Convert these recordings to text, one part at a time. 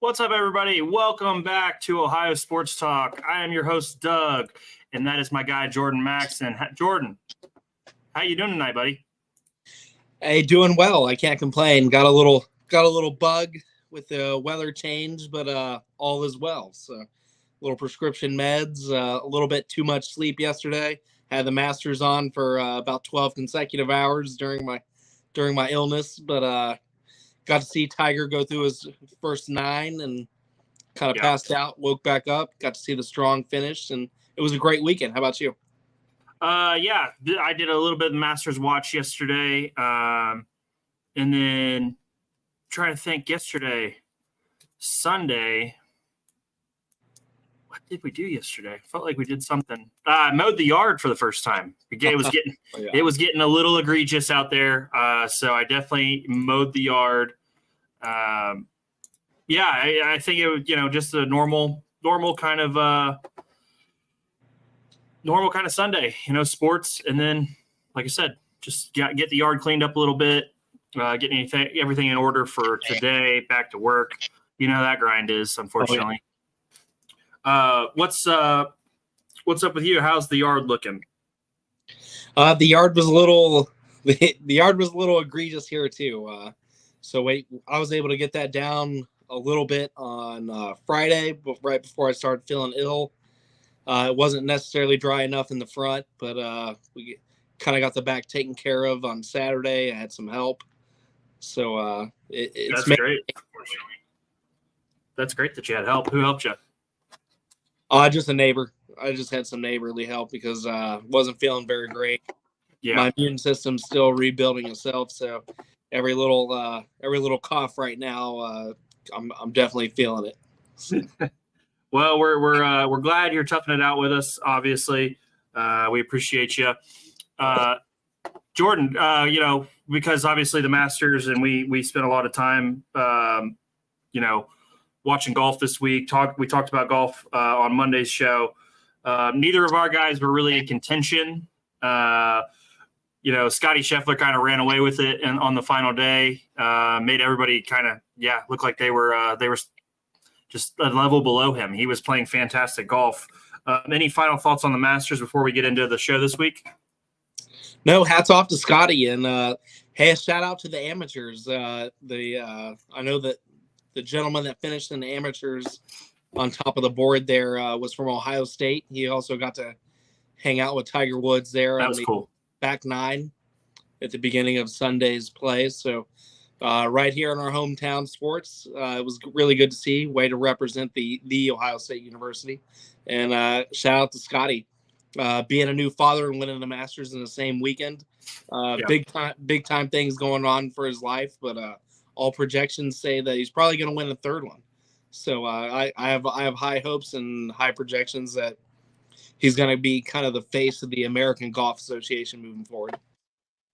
What's up, everybody? Welcome back to Ohio Sports Talk. I am your host, Doug, and that is my guy, Jordan Maxson. Jordan, how you doing tonight, buddy? Hey, doing well. I can't complain. Got a little bug with the weather change, but all is well. So, little prescription meds, a little bit too much sleep yesterday. Had the Masters on for about 12 consecutive hours during my illness, but got to see Tiger go through his first 9 and kind of passed out, woke back up, got to see the strong finish, and it was a great weekend. How about you? Yeah, I did a little bit of Masters watch yesterday. And then trying to think yesterday, Sunday, what did we do yesterday? I felt like we did something. Mowed the yard for the first time. It was getting a little egregious out there. So I definitely mowed the yard. I think it was, just a normal kind of Sunday, sports. And then, like I said, just get the yard cleaned up a little bit, get everything in order for today, back to work. You know how that grind is, unfortunately. What's up with you? How's the yard looking? The yard was a little egregious here too. I was able to get that down a little bit on Friday, but right before I started feeling ill. It wasn't necessarily dry enough in the front, but we kind of got the back taken care of on Saturday. I had some help, so it's great. That's great that you had help. Who helped you? Just a neighbor. I just had some neighborly help because wasn't feeling very great. Yeah, my immune system's still rebuilding itself, so every little cough right now, I'm definitely feeling it. Well, we're glad you're toughing it out with us. Obviously, we appreciate you, Jordan. Because obviously the Masters, and we spent a lot of time, watching golf this week. We talked about golf on Monday's show. Neither of our guys were really in contention. Scotty Scheffler kind of ran away with it on the final day. Made everybody kind of look like they were just a level below him. He was playing fantastic golf. Any final thoughts on the Masters before we get into the show this week? No, hats off to Scotty, and hey, shout out to the amateurs. I know that the gentleman that finished in the amateurs on top of the board there was from Ohio State. He also got to hang out with Tiger Woods there. That was cool. Back 9 at the beginning of Sunday's play. So right here in our hometown sports, it was really good to see. Way to represent the Ohio State University. And shout out to Scotty. Being a new father and winning the Masters in the same weekend. Big time things going on for his life, but all projections say that he's probably going to win the third one. So I have high hopes and high projections that he's going to be kind of the face of the American Golf Association moving forward.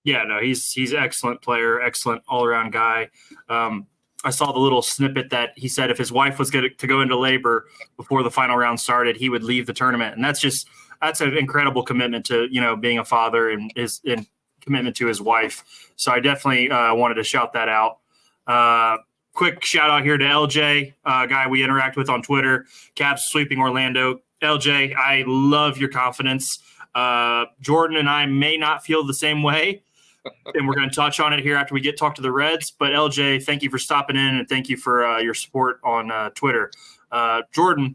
Yeah, no, he's an excellent player, excellent all-around guy. I saw the little snippet that he said if his wife was going to go into labor before the final round started, he would leave the tournament. And that's an incredible commitment to, being a father and commitment to his wife. So I definitely wanted to shout that out. Quick shout out here to LJ, guy we interact with on Twitter. Cavs sweeping Orlando. LJ, I love your confidence. Jordan and I may not feel the same way, and we're going to touch on it here after we talk to the Reds. But LJ, thank you for stopping in, and thank you for your support on Twitter. Jordan,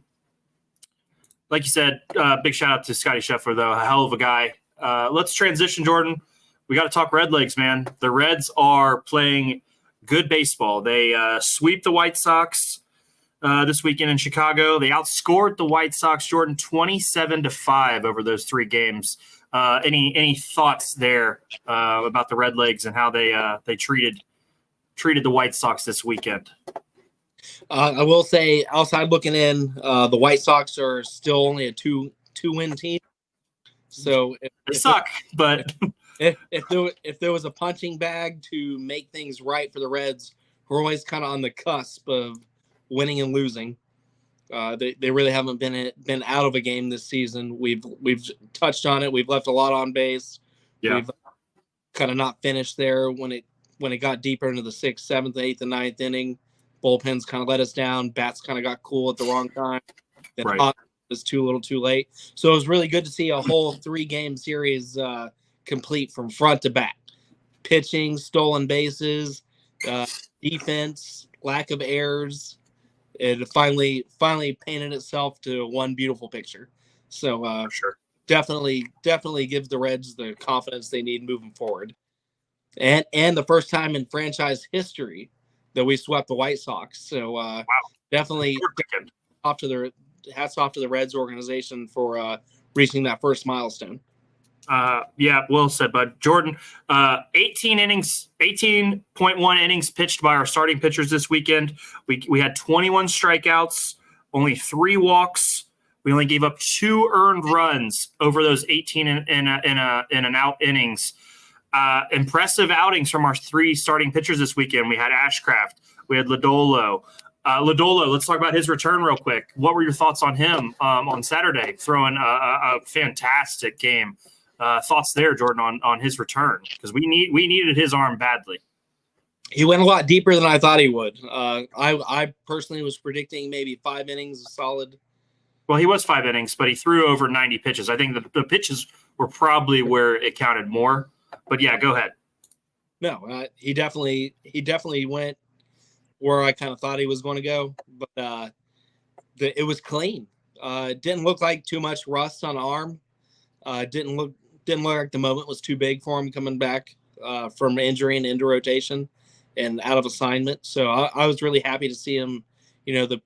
like you said, big shout out to Scotty Scheffler, though. A hell of a guy. Let's transition, Jordan. We got to talk Red Legs, man. The Reds are playing good baseball. They sweep the White Sox this weekend in Chicago. They outscored the White Sox, Jordan, 27-5 over those 3 games. Any thoughts there about the Red Legs and how they treated the White Sox this weekend? I will say, outside looking in, the White Sox are still only a two-win team. So they suck, but if there was a punching bag to make things right for the Reds, who are always kind of on the cusp of winning and losing. They really haven't been out of a game this season. We've touched on it. We've left a lot on base. Yeah. We've kind of not finished there when it got deeper into the 6th, 7th, 8th, and 9th inning. bullpens kind of let us down. Bats kind of got cool at the wrong time. Then Right. hot was too little too late. So it was really good to see a whole 3-game series complete from front to back. Pitching, stolen bases, defense, lack of errors. It finally painted itself to one beautiful picture. So For sure. definitely gives the Reds the confidence they need moving forward. And the first time in franchise history that we swept the White Sox. So definitely hats off to the Reds organization for reaching that first milestone. Yeah, well said, bud. Jordan, 18.1 innings pitched by our starting pitchers this weekend. We had 21 strikeouts, only 3 walks. We only gave up 2 earned runs over those 18 in an out innings. Impressive outings from our 3 starting pitchers this weekend. We had Ashcraft. We had Lodolo. Lodolo, let's talk about his return real quick. What were your thoughts on him on Saturday, throwing a fantastic game? Thoughts there, Jordan, on his return, because we needed his arm badly. He went a lot deeper than I thought he would. I personally was predicting maybe 5 innings solid. Well, he was 5 innings, but he threw over 90 pitches. I think the pitches were probably where it counted more. But yeah, go ahead. No, he definitely went where I kind of thought he was going to go, but it was clean. Didn't look like too much rust on arm. Didn't look like the moment was too big for him coming back from injury and into rotation and out of assignment. So I was really happy to see him. You know, the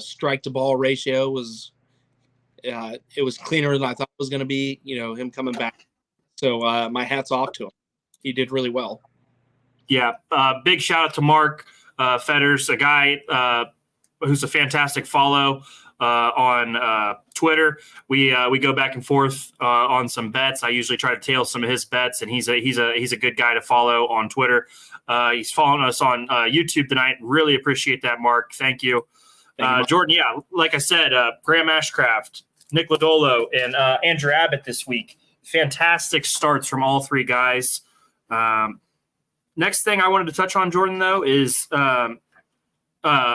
strike to ball ratio was it was cleaner than I thought it was going to be. You know, him coming back. So my hat's off to him. He did really well. Yeah, big shout out to Mark Fetters, a guy who's a fantastic follow on Twitter. We go back and forth on some bets. I usually try to tail some of his bets, and he's a good guy to follow on Twitter. He's following us on YouTube tonight. Really appreciate that, Mark. Thank you. Jordan, yeah, like I said, Graham Ashcraft, Nick Lodolo, and Andrew Abbott this week. Fantastic starts from all 3 guys. Next thing I wanted to touch on, Jordan, though, is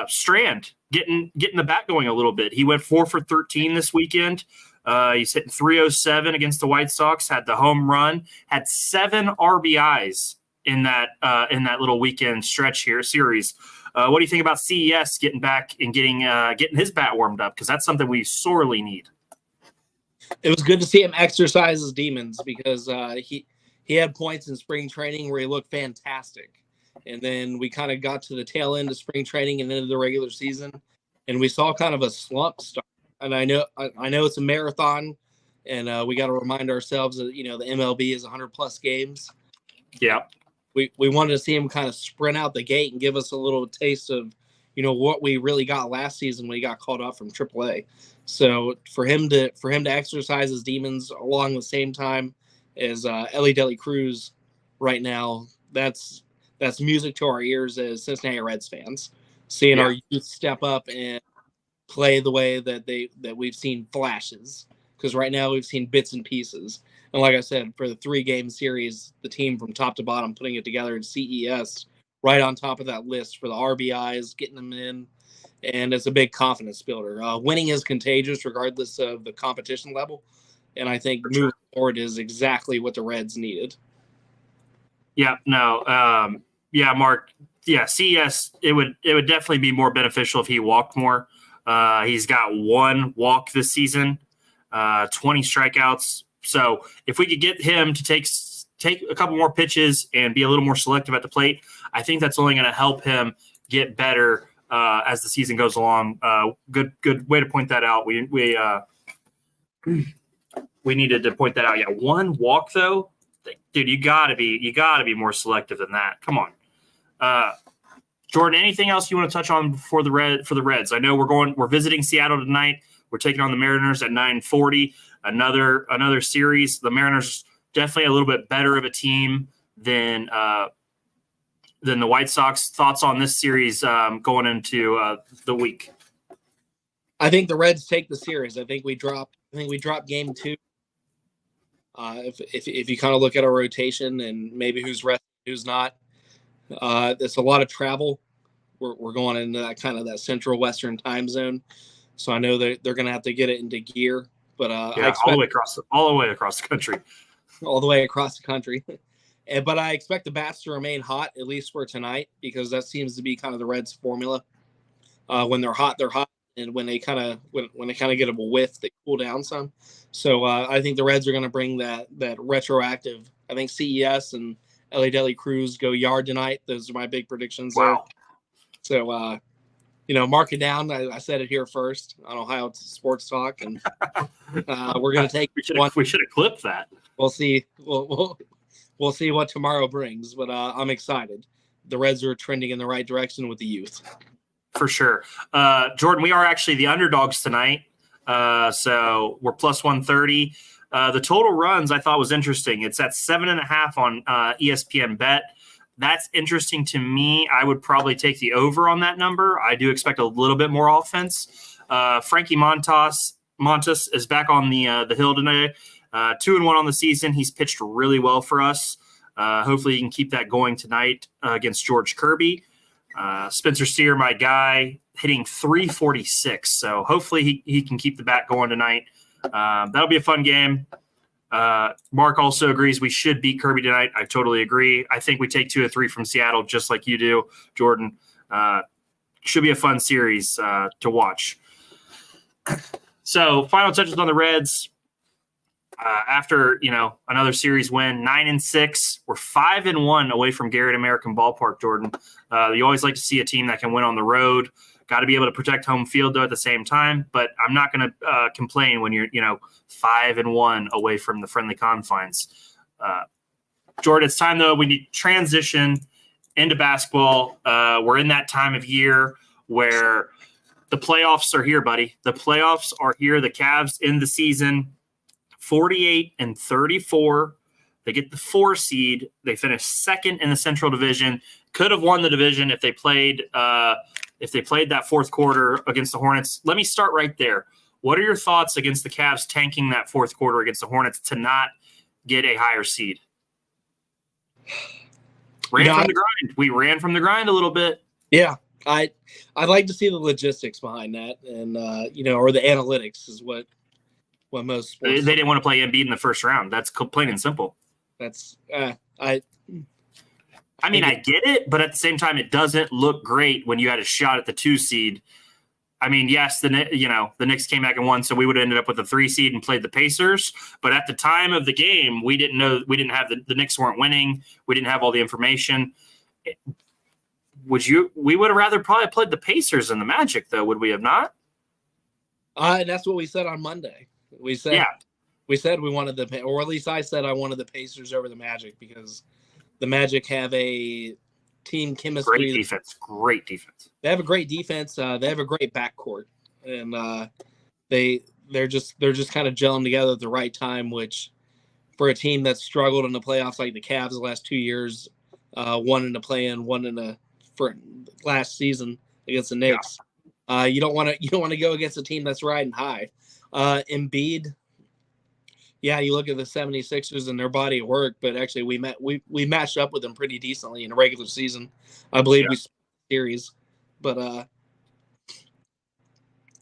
Strand getting the bat going a little bit. He went 4 for 13 this weekend. He's hitting 307 against the White Sox, had the home run, had 7 RBIs in that little weekend stretch here series. What do you think about CES getting back and getting his bat warmed up? Because that's something we sorely need. It was good to see him exercise his demons, because he had points in spring training where he looked fantastic. And then we kind of got to the tail end of spring training and into the regular season, and we saw kind of a slump start. And I know it's a marathon, and we got to remind ourselves that, you know, the MLB is 100+ games. Yeah. We wanted to see him kind of sprint out the gate and give us a little taste of, you know, what we really got last season when he got called up from AAA. So for him to exercise his demons along the same time as Ellie Deli Cruz right now, that's music to our ears as Cincinnati Reds fans. Seeing our youth step up and play the way that we've seen flashes, because right now we've seen bits and pieces. And like I said, for the 3-game series, the team from top to bottom putting it together in CES right on top of that list for the RBIs, getting them in, and it's a big confidence builder. Winning is contagious regardless of the competition level, and I think moving forward is exactly what the Reds needed. Yeah, no, yeah, Mark, yeah, CES, it would definitely be more beneficial if he walked more. He's got 1 walk this season, 20 strikeouts. So if we could get him to take a couple more pitches and be a little more selective at the plate, I think that's only going to help him get better as the season goes along. Good way to point that out. We needed to point that out. Yeah, 1 walk though, dude, you gotta be more selective than that. Come on, Jordan. Anything else you want to touch on for the Reds? I know we're visiting Seattle tonight. We're taking on the Mariners at 9:40. Another series. The Mariners definitely a little bit better of a team than the White Sox. Thoughts on this series going into the week? I think the Reds take the series. I think we drop game 2. If you kind of look at our rotation and maybe who's resting, who's not, it's a lot of travel we're going into that kind of that central western time zone. So I know they're going to have to get it into gear. But I expect all the way across the country. All the way across the country. But I expect the bats to remain hot, at least for tonight, because that seems to be kind of the Reds' formula. When they're hot, and when they kind of get a whiff, they cool down some. So I think the Reds are going to bring that retroactive. I think CES and LA Deli Cruz go yard tonight. Those are my big predictions. Wow. There. So mark it down. I said it here first on Ohio Sports Talk, and we're going to take one. We should have clipped that. We'll see. We'll see what tomorrow brings, but I'm excited. The Reds are trending in the right direction with the youth. For sure. Jordan, we are actually the underdogs tonight. So we're plus 130. The total runs I thought was interesting. It's at 7.5 on ESPN Bet. That's interesting to me. I would probably take the over on that number. I do expect a little bit more offense. Frankie Montas is back on the hill today. 2-1 on the season. He's pitched really well for us. Hopefully he can keep that going tonight against George Kirby. Spencer Steer, my guy, hitting 346. So hopefully he can keep the bat going tonight. That'll be a fun game. Mark also agrees we should beat Kirby tonight. I totally agree. I think we take 2 or 3 from Seattle, just like you do, Jordan. Should be a fun series to watch. So final touches on the Reds. After another series win, 9-6, we're 5-1 away from Garrett American Ballpark. Jordan, you always like to see a team that can win on the road. Got to be able to protect home field though at the same time. But I'm not going to complain when you're 5-1 away from the friendly confines. Jordan, it's time though. We need to transition into basketball. We're in that time of year where the playoffs are here, buddy. The playoffs are here. The Cavs in the season. 48-34. They get the 4 seed. They finish second in the Central Division. Could have won the division if they played that fourth quarter against the Hornets. Let me start right there. What are your thoughts against the Cavs tanking that fourth quarter against the Hornets to not get a higher seed? We ran from the grind a little bit. Yeah, I'd like to see the logistics behind that, and or the analytics is what most sports. They didn't want to play Embiid in the first round. That's plain and simple. That's I get it, but at the same time, it doesn't look great when you had a shot at the 2 seed. I mean, yes, the Knicks came back and won, so we would have ended up with a 3 seed and played the Pacers. But at the time of the game, we didn't know. We didn't have the Knicks weren't winning. We didn't have all the information. We would have rather probably played the Pacers than the Magic, though, would we have not? That's what we said on Monday. We said we wanted or at least I said I wanted the Pacers over the Magic because the Magic have a team chemistry. Great defense. They have a great defense. They have a great backcourt, and they're just kind of gelling together at the right time. Which, for a team that's struggled in the playoffs like the Cavs the last 2 years, one in the play-in, for last season against the Knicks. Yeah. You don't want to go against a team that's riding high. Embiid, yeah, you look at the 76ers and their body of work, but actually we matched up with them pretty decently in the regular season. I believe we split the series, but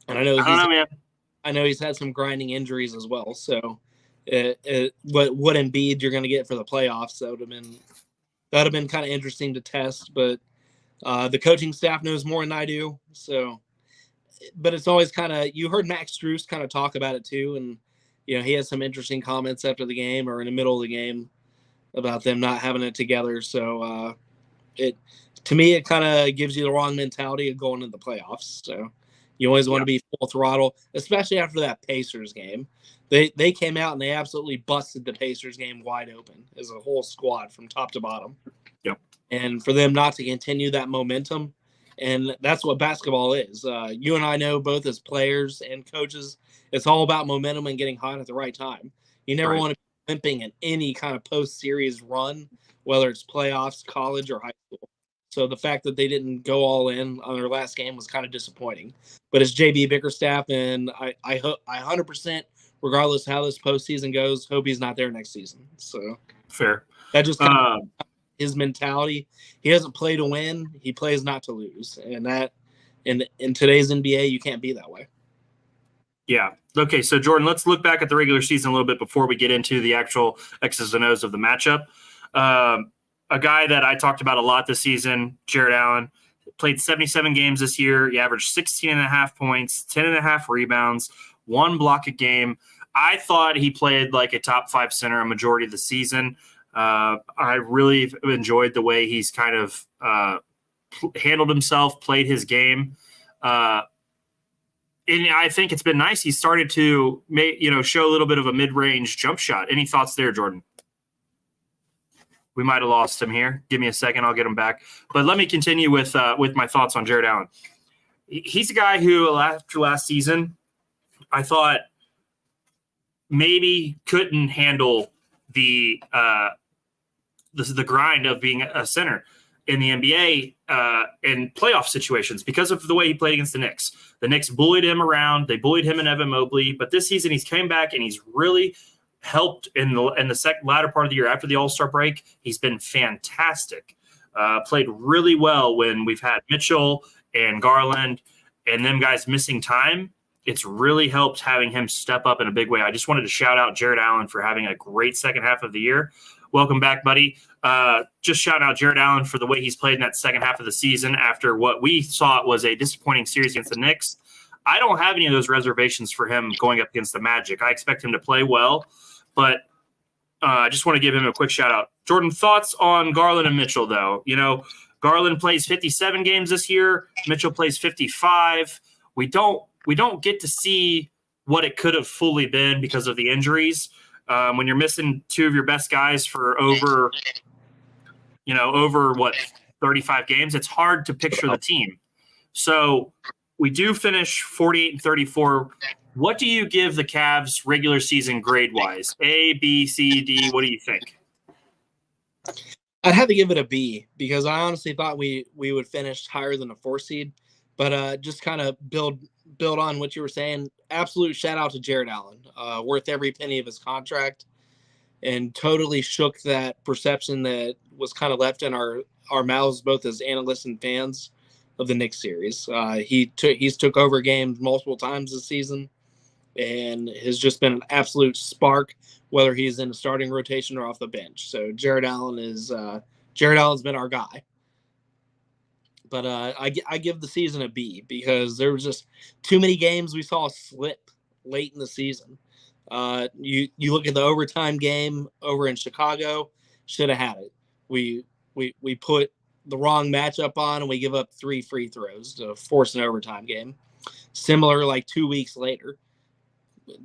and I know he's had some grinding injuries as well. So, what Embiid you're going to get for the playoffs? That would have been kind of interesting to test, but the coaching staff knows more than I do, so. But it's always kind of, you heard Max Strus kind of talk about it too. And, he had some interesting comments after the game or in the middle of the game about them not having it together. So to me, it kind of gives you the wrong mentality of going into the playoffs. So you always want to be full throttle, especially after that Pacers game. They came out and they absolutely busted the Pacers game wide open as a whole squad from top to bottom. Yep. And for them not to continue that momentum, and that's what basketball is. You and I know both as players and coaches, it's all about momentum and getting hot at the right time. You never want to be limping in any kind of post-series run, whether it's playoffs, college, or high school. So the fact that they didn't go all in on their last game was kind of disappointing. But it's JB Bickerstaff, and I 100%, regardless of how this postseason goes, hope he's not there next season. So fair. That just his mentality. He doesn't play to win; he plays not to lose, and that in today's NBA, you can't be that way. Yeah. Okay, so Jordan, let's look back at the regular season a little bit before we get into the actual X's and O's of the matchup. A guy that I talked about a lot this season, Jared Allen, played 77 games this year. He averaged 16.5 points, 10.5 rebounds, 1 block a game. I thought he played like a top 5 center a majority of the season. I really enjoyed the way he's kind of handled himself, played his game. And I think it's been nice. He started to show a little bit of a mid-range jump shot. Any thoughts there, Jordan? We might have lost him here. Give me a second. I'll get him back. But let me continue with my thoughts on Jared Allen. He's a guy who, after last season, I thought maybe couldn't handle the grind of being a center in the NBA in playoff situations because of the way he played against the Knicks. The Knicks bullied him around. They bullied him and Evan Mobley. But this season, he's came back and he's really helped in the latter part of the year after the All-Star break. He's been fantastic. Played really well when we've had Mitchell and Garland and them guys missing time. It's really helped having him step up in a big way. I just wanted to shout out Jared Allen for having a great second half of the year. Welcome back, buddy. Just shout out Jared Allen for the way he's played in that second half of the season after what we thought was a disappointing series against the Knicks. I don't have any of those reservations for him going up against the Magic. I expect him to play well, but I just want to give him a quick shout out. Jordan, thoughts on Garland and Mitchell, though? Garland plays 57 games this year. Mitchell plays 55. We don't get to see what it could have fully been because of the injuries. When you're missing 2 of your best guys for over 35 games, it's hard to picture the team. So we do finish 48-34. What do you give the Cavs regular season grade-wise? A, B, C, D? What do you think? I'd have to give it a B because I honestly thought we would finish higher than a 4 seed. But just kind of build on what you were saying. Absolute shout out to Jared Allen, worth every penny of his contract, and totally shook that perception that was kind of left in our mouths, both as analysts and fans of the Knicks series. He's took over games multiple times this season, and has just been an absolute spark, whether he's in a starting rotation or off the bench. So Jared Allen's been our guy. But I give the season a B because there was just too many games we saw slip late in the season. You look at the overtime game over in Chicago, should have had it. We put the wrong matchup on and we give up 3 free throws to force an overtime game. Similar, like 2 weeks later,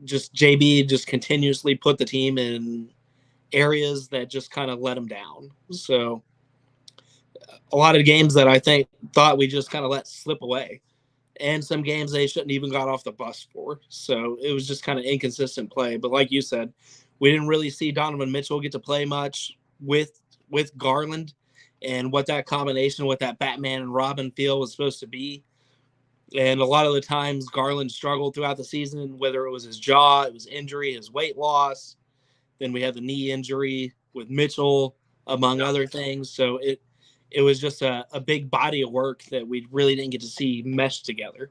just JB just continuously put the team in areas that just kind of let them down. So a lot of games that I thought we just kind of let slip away, and some games they shouldn't even got off the bus for. So it was just kind of inconsistent play. But like you said, we didn't really see Donovan Mitchell get to play much with Garland, and what that combination, what that Batman and Robin feel was supposed to be. And a lot of the times Garland struggled throughout the season, whether it was his jaw, it was injury, his weight loss. Then we had the knee injury with Mitchell, among other things. So it was just a big body of work that we really didn't get to see mesh together.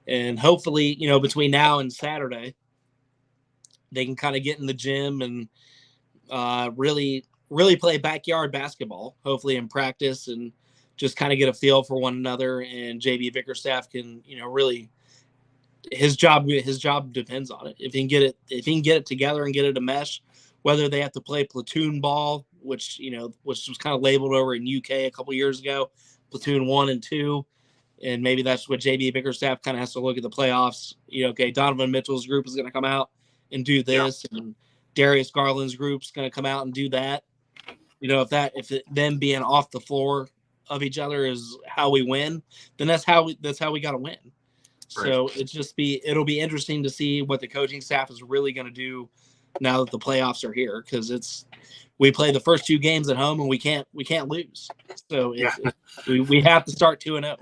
And hopefully, between now and Saturday, they can kind of get in the gym and really play backyard basketball, hopefully in practice, and just kind of get a feel for one another. And JB Bickerstaff can, really, his job depends on it. If he can get it together and get it a mesh, whether they have to play platoon ball, which was kind of labeled over in UK a couple years ago, platoon 1 and 2. And maybe that's what JB Bickerstaff kind of has to look at the playoffs. Okay, Donovan Mitchell's group is going to come out and do this, and Darius Garland's group's going to come out and do that. If them being off the floor of each other is how we win, then that's how we got to win. Right. So it'll be interesting to see what the coaching staff is really going to do now that the playoffs are here, because we play the first 2 games at home and we can't lose. So we have to start 2-0.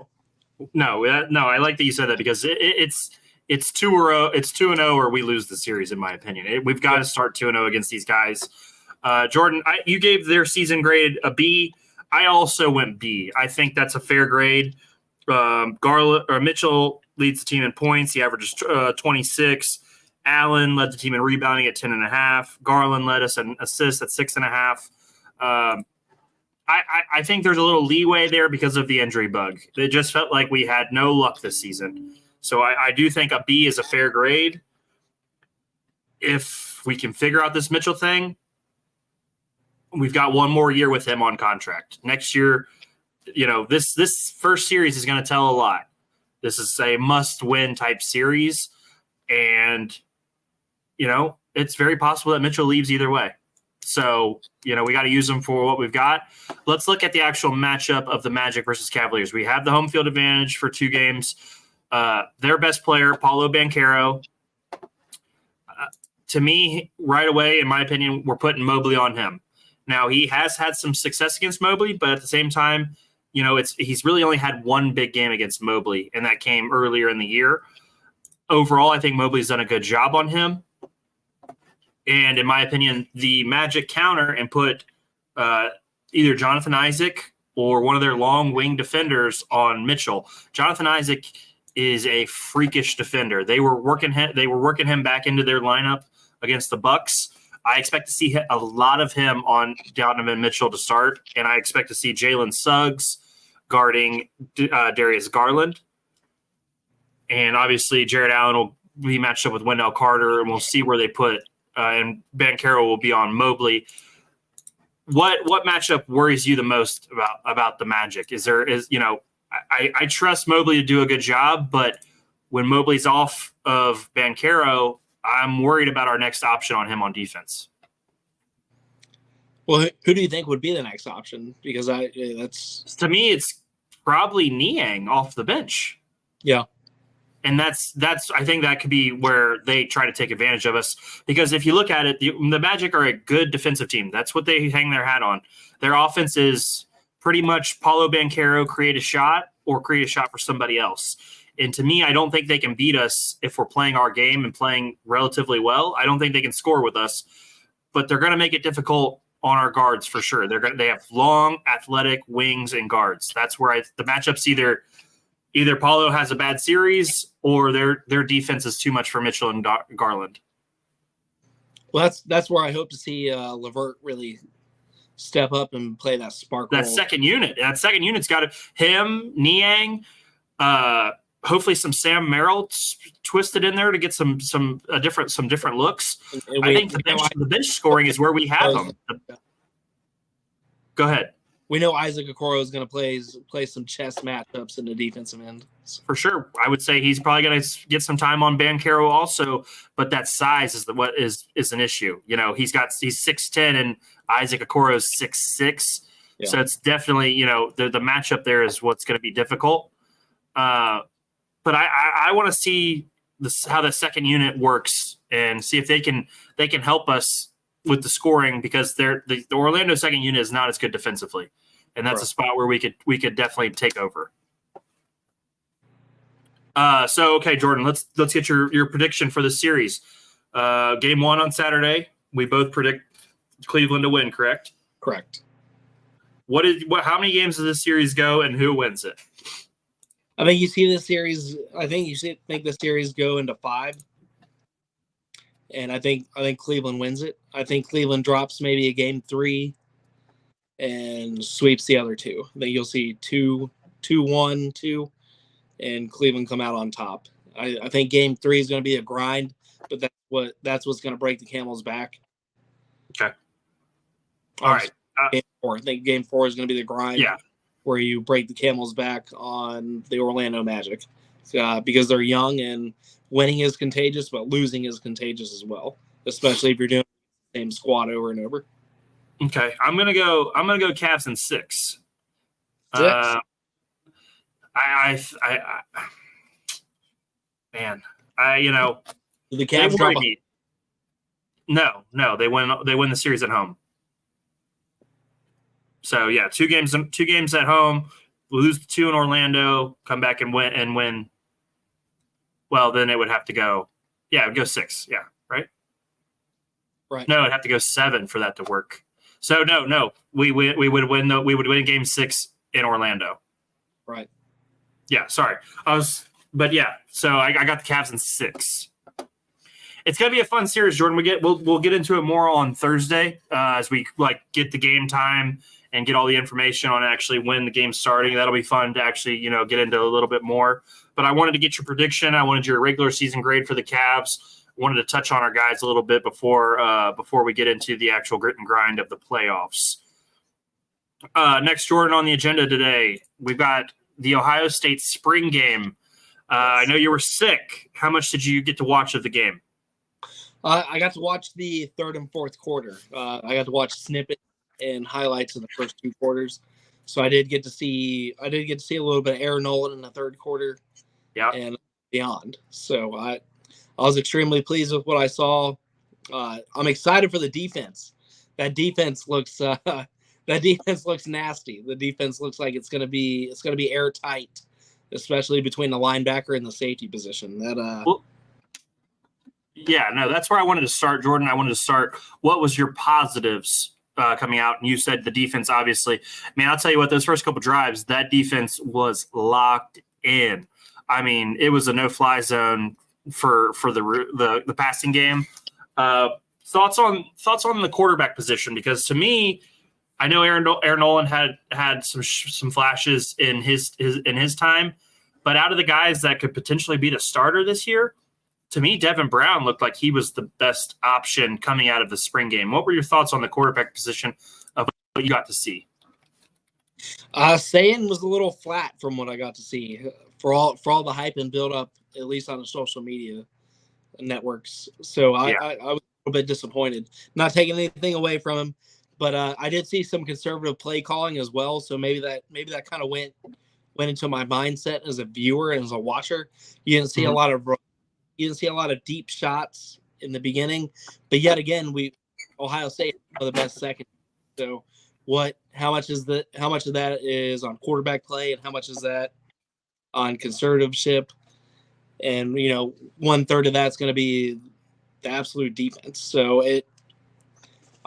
No, I like that you said that, because it's 2-0 or we lose the series, in my opinion. We've got to start 2-0 against these guys. Jordan, you gave their season grade a B. I also went B. I think that's a fair grade. Mitchell leads the team in points. He averages 26. Allen led the team in rebounding at 10.5. Garland led us in assists at 6.5. I think there's a little leeway there because of the injury bug. It just felt like we had no luck this season. So I do think a B is a fair grade. If we can figure out this Mitchell thing, we've got one more year with him on contract. Next year, this first series is going to tell a lot. This is a must-win type series, and, it's very possible that Mitchell leaves either way. So, we got to use them for what we've got. Let's look at the actual matchup of the Magic versus Cavaliers. We have the home field advantage for 2 games. Their best player, Paolo Banchero. To me, right away, in my opinion, we're putting Mobley on him. Now, he has had some success against Mobley, but at the same time, he's really only had one big game against Mobley, and that came earlier in the year. Overall, I think Mobley's done a good job on him. And in my opinion, the Magic counter and put either Jonathan Isaac or one of their long wing defenders on Mitchell. Jonathan Isaac is a freakish defender. They were working him back into their lineup against the Bucks. I expect to see a lot of him on Donovan Mitchell to start, and I expect to see Jalen Suggs guarding Darius Garland. And obviously, Jared Allen will be matched up with Wendell Carter, and we'll see where they put. And Banchero will be on Mobley. What matchup worries you the most about the Magic? I trust Mobley to do a good job, but when Mobley's off of Banchero, I'm worried about our next option on him on defense. Well, who do you think would be the next option? Because to me, it's probably Niang off the bench. Yeah. And that's I think that could be where they try to take advantage of us, because if you look at it, the Magic are a good defensive team. That's what they hang their hat on. Their offense is pretty much Paolo Banchero, create a shot for somebody else. And to me, I don't think they can beat us if we're playing our game and playing relatively well. I don't think they can score with us, but they're going to make it difficult on our guards for sure. They have long, athletic wings and guards. That's where the matchup's either Paulo has a bad series or their defense is too much for Mitchell and Garland. Well, that's where I hope to see LeVert really step up and play that spark role. That second unit's got him, Niang, hopefully some Sam Merrill twisted in there to get some different looks. I think the bench scoring is where we have them. Go ahead. We know Isaac Okoro is going to play some chess matchups in the defensive end. For sure. I would say he's probably going to get some time on Banchero also, but that size is what is an issue. He's 6'10" and Isaac Okoro is 6'6". Yeah. So it's definitely, the matchup there is what's going to be difficult. But I want to see how the second unit works and see if they can help us with the scoring, because the Orlando second unit is not as good defensively, and that's a spot where we could definitely take over. So okay, Jordan, let's get your prediction for the series. Game 1 on Saturday, we both predict Cleveland to win, correct? Correct. How many games does this series go, and who wins it? I think you see this series. I think you think the series go into 5. And I think Cleveland wins it. I think Cleveland drops maybe a game 3 and sweeps the other 2. I think you'll see 2-1-2, and Cleveland come out on top. I think game 3 is going to be a grind, but that's what's going to break the camel's back. Okay. All right. Game 4. I think game 4 is going to be the grind. Yeah. Where you break the camel's back on the Orlando Magic, because they're young and winning is contagious, but losing is contagious as well, especially if you're doing the same squad over and over. Okay, I'm gonna go Cavs in 6. Man, the Cavs drop me. No, they win the series at home. So yeah, 2 games at home. We'll lose 2 in Orlando, come back and win. Well, then it would have to go. Yeah, it would go 6. Yeah, right. Right. No, it'd have to go 7 for that to work. So no, we would win Game 6 in Orlando. Right. Yeah, sorry. But yeah. So I got the Cavs in 6. It's gonna be a fun series, Jordan. We'll get into it more on Thursday as we get the game time and get all the information on actually when the game's starting. That'll be fun to actually get into a little bit more. But I wanted to get your prediction. I wanted your regular season grade for the Cavs. Wanted to touch on our guys a little bit before we get into the actual grit and grind of the playoffs. Next, Jordan, on the agenda today, we've got the Ohio State spring game. I know you were sick. How much did you get to watch of the game? I got to watch the third and fourth quarter. I got to watch snippets and highlights of the first 2 quarters. So I did get to see a little bit of Aaron Nolan in the third quarter, and beyond. So I was extremely pleased with what I saw. I'm excited for the defense. That defense looks nasty. The defense looks like it's gonna be airtight, especially between the linebacker and the safety position. That's where I wanted to start, Jordan. I wanted to start. What was your positives coming out? And you said the defense, obviously. Man, I'll tell you what, those first couple drives, that defense was locked in. I mean, it was a no-fly zone for the passing game. Thoughts on the quarterback position? Because to me, I know Aaron Nolan had some flashes in his time, but out of the guys that could potentially be the starter this year, to me, Devin Brown looked like he was the best option coming out of the spring game. What were your thoughts on the quarterback position of what you got to see? Sayin was a little flat from what I got to see. For all the hype and build up, at least on the social media networks. So I was a little bit disappointed. Not taking anything away from him, but I did see some conservative play calling as well. So maybe that kind of went into my mindset as a viewer and as a watcher. You didn't see a lot of deep shots in the beginning, but yet again, Ohio State are the best second. So how much of that is on quarterback play and how much is that on conservatorship? And 1/3 of that's going to be the absolute defense. So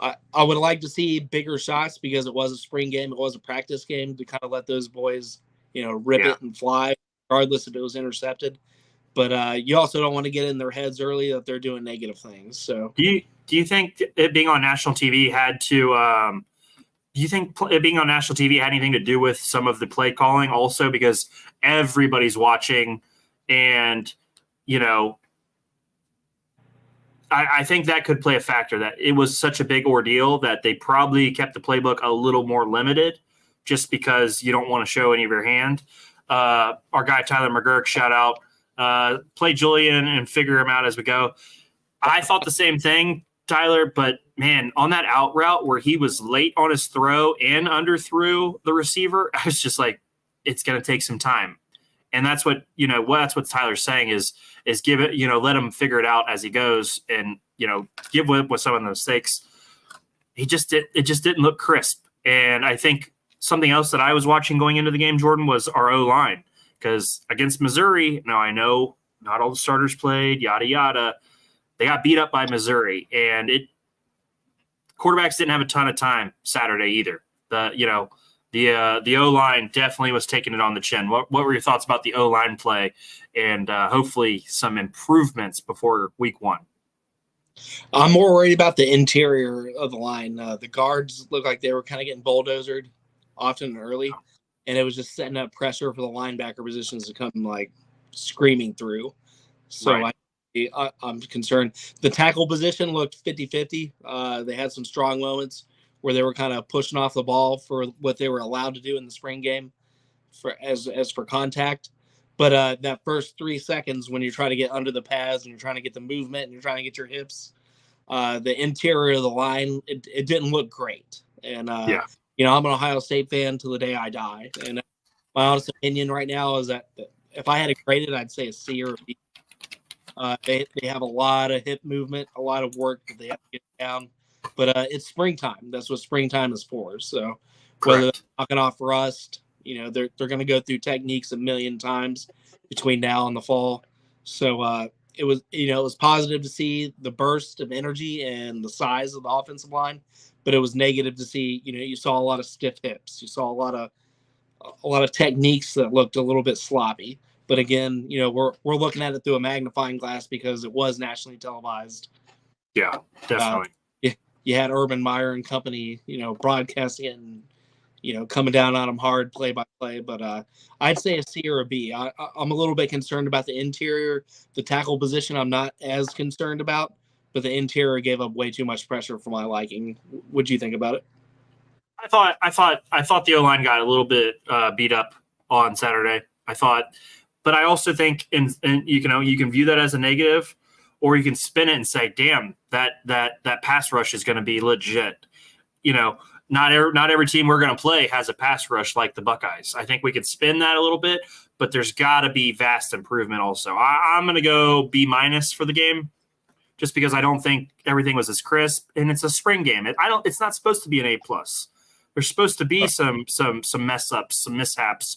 I would like to see bigger shots because it was a spring game, it was a practice game, to kind of let those boys rip it and fly, regardless if it was intercepted. But you also don't want to get in their heads early that they're doing negative things. So do you think it being on national TV had anything to do with some of the play calling also, because everybody's watching, and I think that could play a factor, that it was such a big ordeal that they probably kept the playbook a little more limited just because you don't want to show any of your hand. Our guy Tyler McGurk, shout out. Play Julian and figure him out as we go. I thought the same thing, Tyler, but man, on that out route where he was late on his throw and underthrew the receiver, I was just like, it's going to take some time. And that's what Tyler's saying is give it, let him figure it out as he goes, and, give up with some of the mistakes. It just didn't look crisp. And I think something else that I was watching going into the game, Jordan, was our O-line. Because against Missouri, now I know not all the starters played, yada, yada. They got beat up by Missouri, and quarterbacks didn't have a ton of time Saturday either. The O-line definitely was taking it on the chin. What were your thoughts about the O-line play and hopefully some improvements before week 1? I'm more worried about the interior of the line. The guards looked like they were kind of getting bulldozered often early. And it was just setting up pressure for the linebacker positions to come screaming through. So right. I'm concerned. The tackle position looked 50-50. They had some strong moments where they were kind of pushing off the ball for what they were allowed to do in the spring game as for contact. But that first 3 seconds when you're trying to get under the pads and you're trying to get the movement and you're trying to get your hips, the interior of the line, it didn't look great. And I'm an Ohio State fan till the day I die. And my honest opinion right now is that if I had to grade it, I'd say a C or a B. They have a lot of hip movement, a lot of work that they have to get down. But it's springtime. That's what springtime is for. So whether they're knocking off rust, they're going to go through techniques a million times between now and the fall. So it was, it was positive to see the burst of energy and the size of the offensive line, but it was negative to see, you saw a lot of stiff hips. You saw a lot of techniques that looked a little bit sloppy. But again, we're looking at it through a magnifying glass because it was nationally televised. Yeah, definitely. You had Urban Meyer and company, broadcasting it and, coming down on them hard play by play. But I'd say a C or a B. I'm a little bit concerned about the interior. The tackle position I'm not as concerned about, but the interior gave up way too much pressure for my liking. What'd you think about it? I thought the O-line got a little bit beat up on Saturday. But I also think and you can view that as a negative, or you can spin it and say, damn, that pass rush is going to be legit. Not every team we're going to play has a pass rush like the Buckeyes. I think we could spin that a little bit, but there's got to be vast improvement also. I'm going to go B- for the game, just because I don't think everything was as crisp, and it's a spring game. It's not supposed to be an A+. There's supposed to be some mess ups, some mishaps,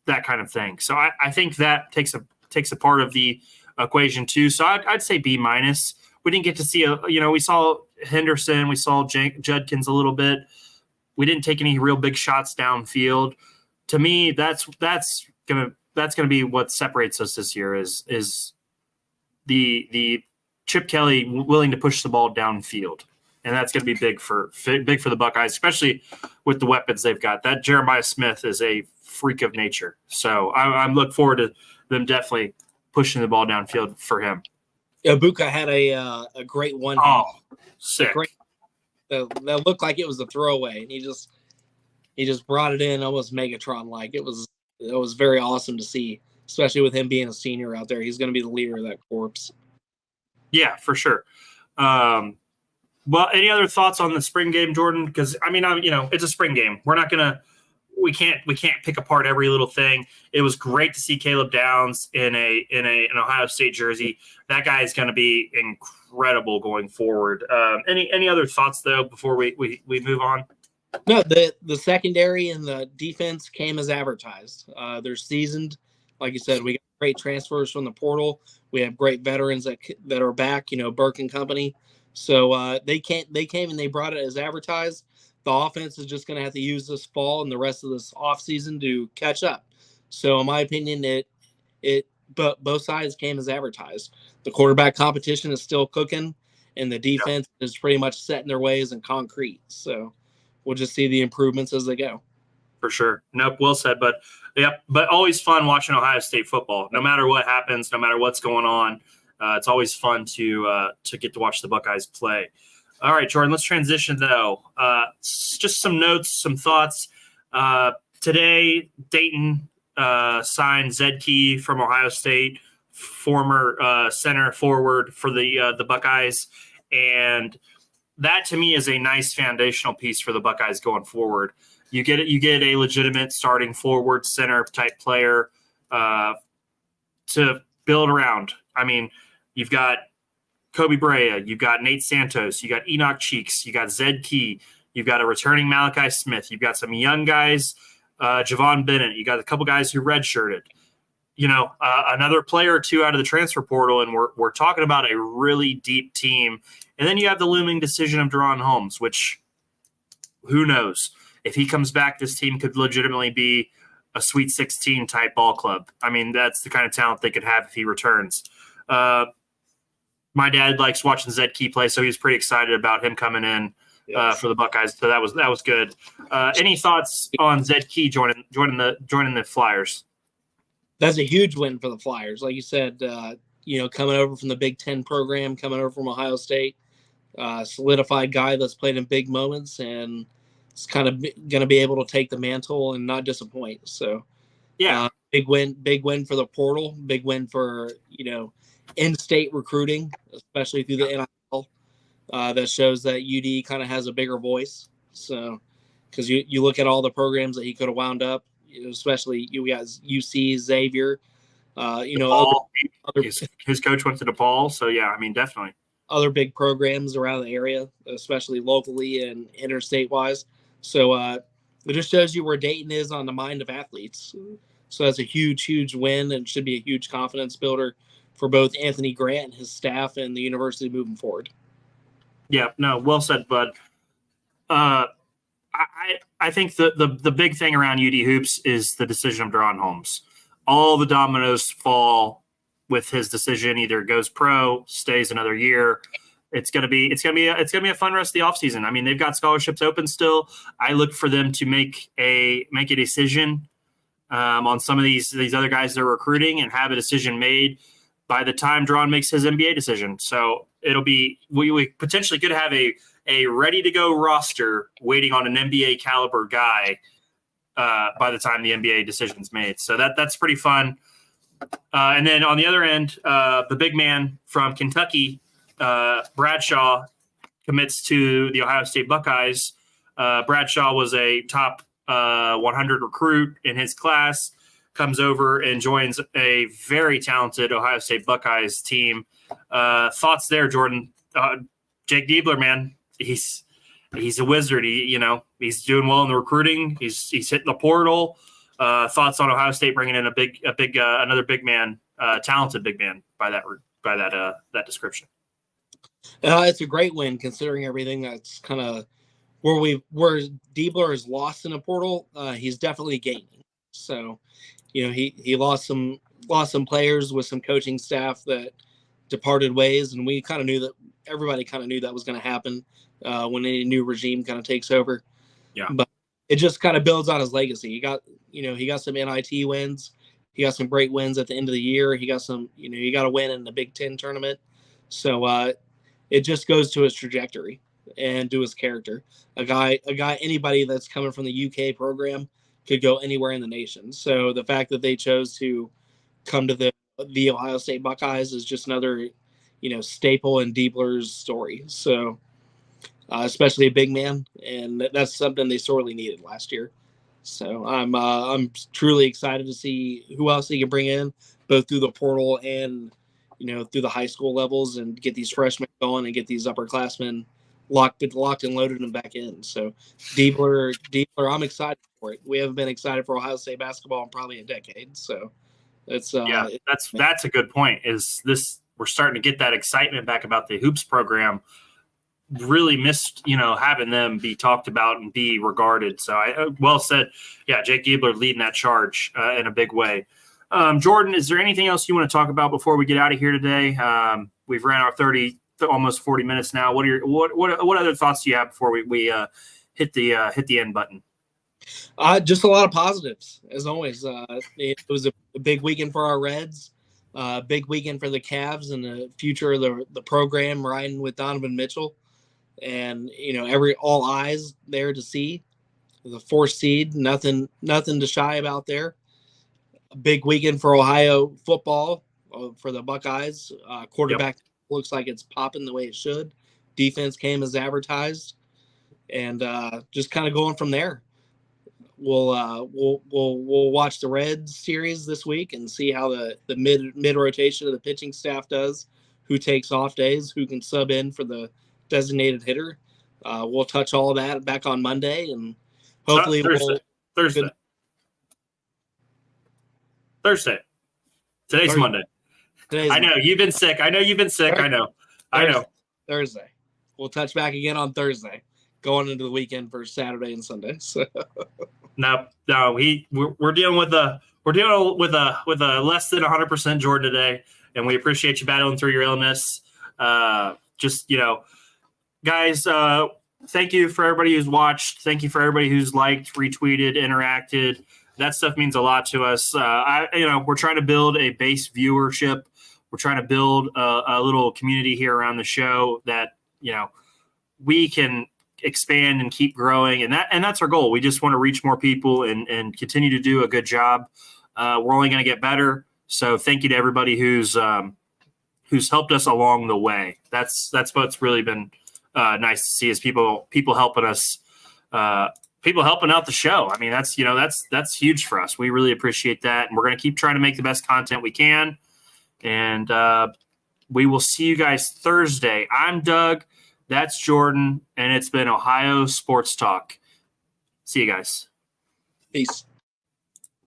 that kind of thing. So I think that takes a part of the equation too. So I'd say B-. We didn't get to see we saw Henderson, we saw Judkins a little bit. We didn't take any real big shots downfield. To me, that's gonna be what separates us this year is the Chip Kelly willing to push the ball downfield. And that's going to be big for the Buckeyes, especially with the weapons they've got. That Jeremiah Smith is a freak of nature. So I'm looking forward to them definitely pushing the ball downfield for him. Ibuka had a great one. Oh, sick. That looked like it was a throwaway, and he just brought it in almost Megatron like. It was very awesome to see, especially with him being a senior out there. He's going to be the leader of that corps. Yeah, for sure. Well, any other thoughts on the spring game, Jordan? Because it's a spring game. We can't pick apart every little thing. It was great to see Caleb Downs in an Ohio State jersey. That guy is going to be incredible going forward. Any other thoughts though before we move on? No, the secondary and the defense came as advertised. They're seasoned, like you said. We got great transfers from the portal. We have great veterans that are back. Burke and company. So they came and they brought it as advertised. The offense is just going to have to use this fall and the rest of this offseason to catch up. So in my opinion, but both sides came as advertised. The quarterback competition is still cooking, and the defense is pretty much set in their ways and concrete. So we'll just see the improvements as they go. For sure. Nope. Well said. But always fun watching Ohio State football. No matter what happens, no matter what's going on, it's always fun to get to watch the Buckeyes play. All right, Jordan, let's transition, though. Just some notes, some thoughts. Today, Dayton signed Zed Key from Ohio State, former center forward for the Buckeyes. And that, to me, is a nice foundational piece for the Buckeyes going forward. You get a legitimate starting forward center type player to build around. I mean, you've got Kobe Brea, you've got Nate Santos, you got Enoch Cheeks, you got Zed Key, you've got a returning Malachi Smith, you've got some young guys, Javon Bennett, you got a couple guys who redshirted. Another player or two out of the transfer portal, and we're talking about a really deep team. And then you have the looming decision of Deron Holmes, which who knows? If he comes back, this team could legitimately be a Sweet 16 type ball club. I mean, that's the kind of talent they could have if he returns. My dad likes watching Zed Key play, so he was pretty excited about him coming in for the Buckeyes. So that was good. Any thoughts on Zed Key joining the Flyers? That's a huge win for the Flyers. Like you said, coming over from the Big Ten program, coming over from Ohio State, solidified guy that's played in big moments and is kind of going to be able to take the mantle and not disappoint. So, big win for the portal, big win for in-state recruiting, especially through the NIL. That shows that UD kind of has a bigger voice. So, because you look at all the programs that he could have wound up, especially you got UC, Xavier, DePaul, his coach went to DePaul. So, yeah, I mean, definitely. Other big programs around the area, especially locally and interstate-wise. So it just shows you where Dayton is on the mind of athletes. So that's a huge win, and should be a huge confidence builder for both Anthony Grant and his staff and the university moving forward. Yeah, no, well said, bud. I think the big thing around UD hoops is the decision of Deron Holmes. All the dominoes fall with his decision. Either goes pro, stays another year. It's gonna be a fun rest of the offseason. I mean, they've got scholarships open still. I look for them to make a decision on some of these other guys they're recruiting and have a decision made by the time Deron makes his NBA decision. So it'll be we potentially could have a ready to go roster waiting on an NBA caliber guy by the time the NBA decision's made. So that's pretty fun. And then on the other end, the big man from Kentucky, Bradshaw, commits to the Ohio State Buckeyes. Bradshaw was a top 100 recruit in his class, comes over and joins a very talented Ohio State Buckeyes team. Thoughts there, Jordan? Jake Diebler, man, he's a wizard. He's doing well in the recruiting. He's hitting the portal. Thoughts on Ohio State bringing in another big man, talented big man by that description. It's a great win considering everything that's kind of where Diebler is lost in a portal. He's definitely gaining. So, he lost some players with some coaching staff that departed ways, and we kind of knew that everybody kind of knew that was going to happen when any new regime kind of takes over. Yeah, but it just kind of builds on his legacy. He got some NIT wins. He got some great wins at the end of the year. He got some, he got a win in the Big Ten tournament. So it just goes to his trajectory and to his character. Anybody that's coming from the UK program could go anywhere in the nation. So the fact that they chose to come to the Ohio State Buckeyes is just another, staple in Diebler's story. So especially a big man, and that's something they sorely needed last year. So I'm truly excited to see who else he can bring in, both through the portal and through the high school levels, and get these freshmen going and get these upperclassmen locked and loaded and back in. So Diebler, I'm excited for it. We haven't been excited for Ohio State basketball in probably a decade. So that's a good point. We're starting to get that excitement back about the hoops program. Really missed, having them be talked about and be regarded. So well said. Yeah, Jake Diebler leading that charge in a big way. Jordan, is there anything else you want to talk about before we get out of here today? We've ran our 30, almost 40 minutes now. What other thoughts do you have before we hit the end button? Just a lot of positives, as always. It was a big weekend for our Reds, big weekend for the Cavs and the future of the program, riding with Donovan Mitchell. And all eyes there to see the 4th seed. Nothing to shy about there. A big weekend for Ohio football for the Buckeyes. Quarterback looks like it's popping the way it should. Defense came as advertised, and just kind of going from there. We'll watch the Reds series this week and see how the mid rotation of the pitching staff does. Who takes off days? Who can sub in for the designated hitter? We'll touch all of that back on Monday, and hopefully Thursday. Today's Monday. I know you've been sick. I know. Thursday. We'll touch back again on Thursday, going into the weekend for Saturday and Sunday. So no, we're dealing with a less than 100% Jordan today, and we appreciate you battling through your illness. Guys, thank you for everybody who's watched. Thank you for everybody who's liked, retweeted, interacted. That stuff means a lot to us. We're trying to build a base viewership. We're trying to build a little community here around the show that, we can expand and keep growing. And that's our goal. We just want to reach more people and continue to do a good job. We're only going to get better. So thank you to everybody who's helped us along the way. That's what's really been nice to see, is people helping us, people helping out the show. I mean, that's huge for us. We really appreciate that. And we're going to keep trying to make the best content we can. And we will see you guys Thursday. I'm Doug. That's Jordan. And it's been Ohio Sports Talk. See you guys. Peace.